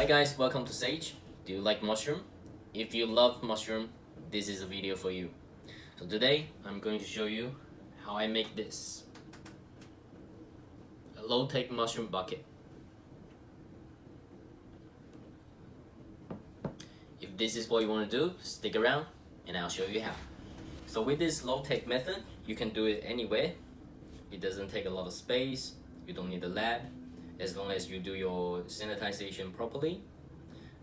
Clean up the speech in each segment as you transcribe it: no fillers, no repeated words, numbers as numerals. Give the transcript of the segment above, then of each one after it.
Hi guys, welcome to Sage. Do you like mushroom? If you love mushroom, this is a video for you. So today, I'm going to show you how I make this. A low-tech mushroom bucket. If this is what you want to do, stick around and I'll show you how. So with this low-tech method, you can do it anywhere. It doesn't take a lot of space, you don't need a lab, as long as you do your sanitization properly.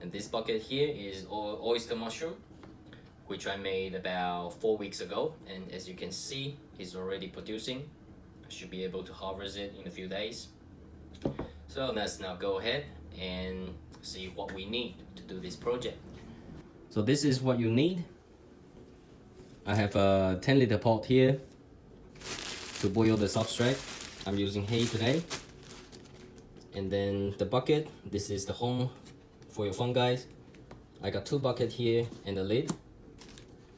And this bucket here is oyster mushroom, which I made about 4 weeks ago, and as you can see, it's already producing. I should be able to harvest it in a few days. So let's now go ahead and see what we need to do this project. So this is what you need. I have a 10-liter pot here to boil the substrate. I'm using hay today. And then the bucket, this is the home for your fungi. I got 2 buckets here and a lid.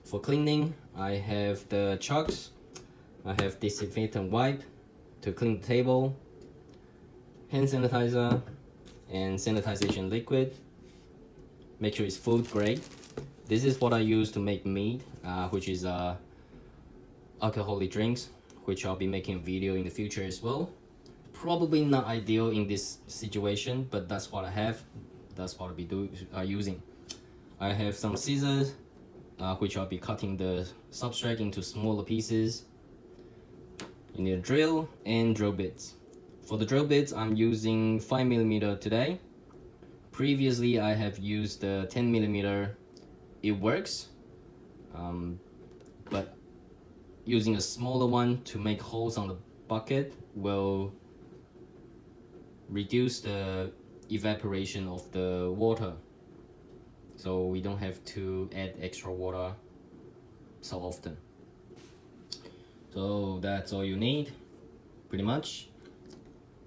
For cleaning, I have the chucks. I have disinfectant wipe to clean the table, hand sanitizer, and sanitization liquid. Make sure it's food grade. This is what I use to make mead, which is alcoholic drinks, which I'll be making a video in the future as well. Probably not ideal in this situation, but that's what I have. That's what I'll be using. I have some scissors, which I'll be cutting the substrate into smaller pieces. You need a drill and drill bits. For the drill bits, I'm using 5mm today. Previously, I have used the 10mm. It works, but using a smaller one to make holes on the bucket will reduce the evaporation of the water, so we don't have to add extra water so often. So that's all you need, pretty much.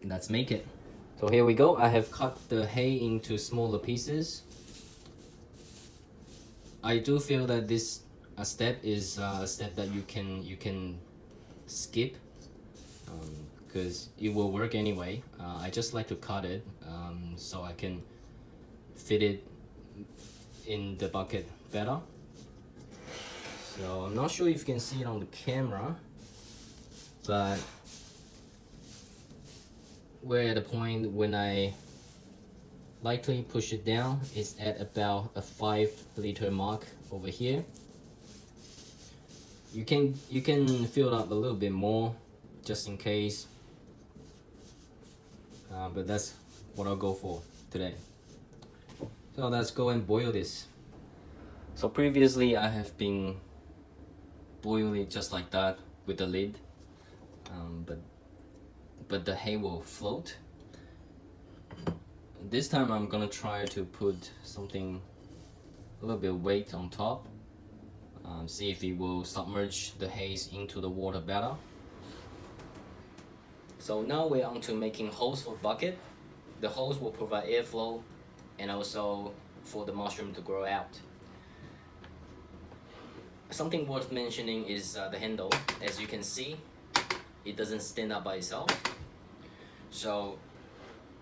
Let's make it. So here we go. I have cut the hay into smaller pieces. I do feel that this step is a step that you can skip, because it will work anyway. I just like to cut it so I can fit it in the bucket better. So I'm not sure if you can see it on the camera, but we're at a point when I lightly push it down. It's at about a 5-liter mark over here. You can fill it up a little bit more just in case, but that's what I'll go for today. So let's go and boil this. So previously I have been boiling it just like that with the lid, but the hay will float. This time I'm gonna try to put something a little bit of weight on top, see if it will submerge the haze into the water better. So now we're on to making holes for the bucket. The holes will provide airflow and also for the mushroom to grow out. Something worth mentioning is the handle. As you can see, it doesn't stand up by itself. So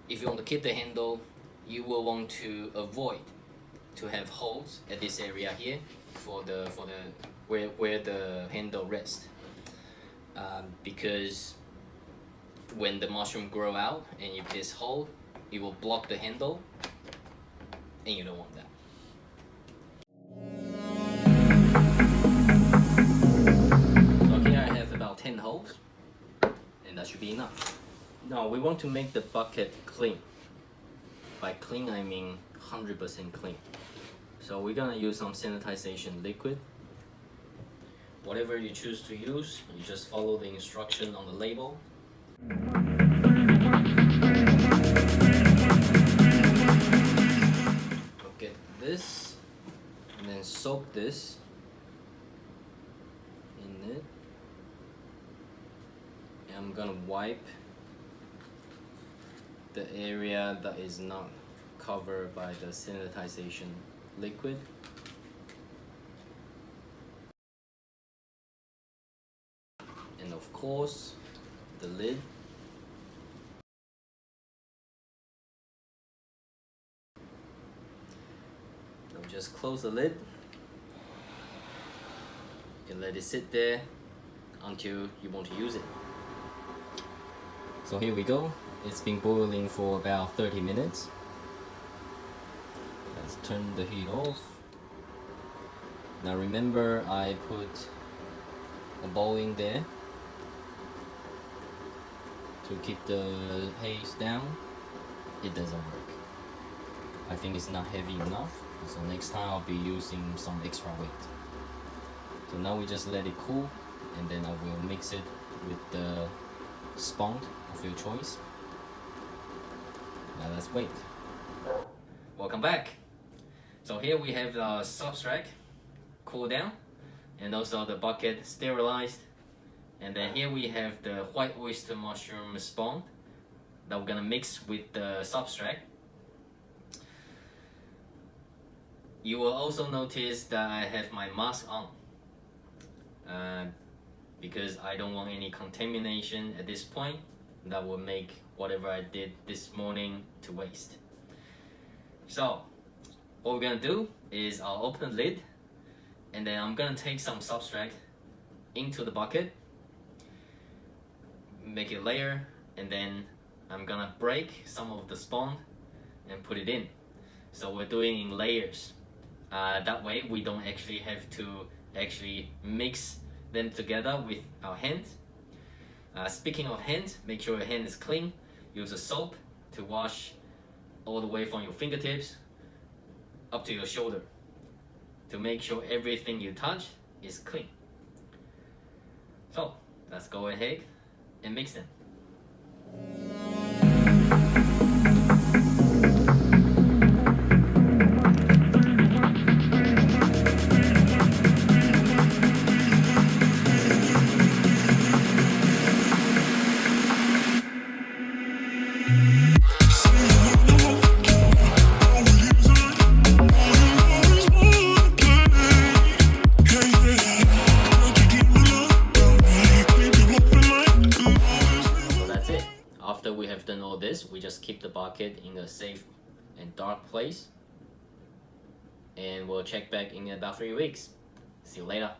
if you want to keep the handle, you will want to avoid to have holes at this area here for the where the handle rests, because when the mushroom grow out and if this hole, it will block the handle, and you don't want that. So here I have about 10 holes, and that should be enough. Now we want to make the bucket clean. By clean, I mean 100% clean. So we're gonna use some sanitization liquid. Whatever you choose to use, you just follow the instruction on the label. Get this, and then soak this in it. And I'm gonna wipe the area that is not covered by the sanitization liquid. And of course, the lid. just close the lid. You can let it sit there until you want to use it. So here we go. It's been boiling for about 30 minutes. Let's turn the heat off. Now remember, I put a bowl in there to keep the haze down. It doesn't work. I think it's not heavy enough, so next time I'll be using some extra weight. So now we just let it cool, and then I will mix it with the sponge of your choice. Now let's wait. Welcome back. So here we have the substrate cool down, and also the bucket sterilized. And then here we have the white oyster mushroom spawn that we're gonna mix with the substrate. You will also notice that I have my mask on because I don't want any contamination at this point that will make whatever I did this morning to waste. So what we're gonna do is I'll open the lid, and then I'm gonna take some substrate into the bucket, make a layer, and then I'm gonna break some of the spawn and put it in. So we're doing in layers. That way we don't actually have to mix them together with our hands. Speaking of hands, make sure your hand is clean. Use a soap to wash all the way from your fingertips up to your shoulder to make sure everything you touch is clean. So let's go ahead and mix them. After we have done all this, we just keep the bucket in a safe and dark place, and we'll check back in about 3 weeks. See you later.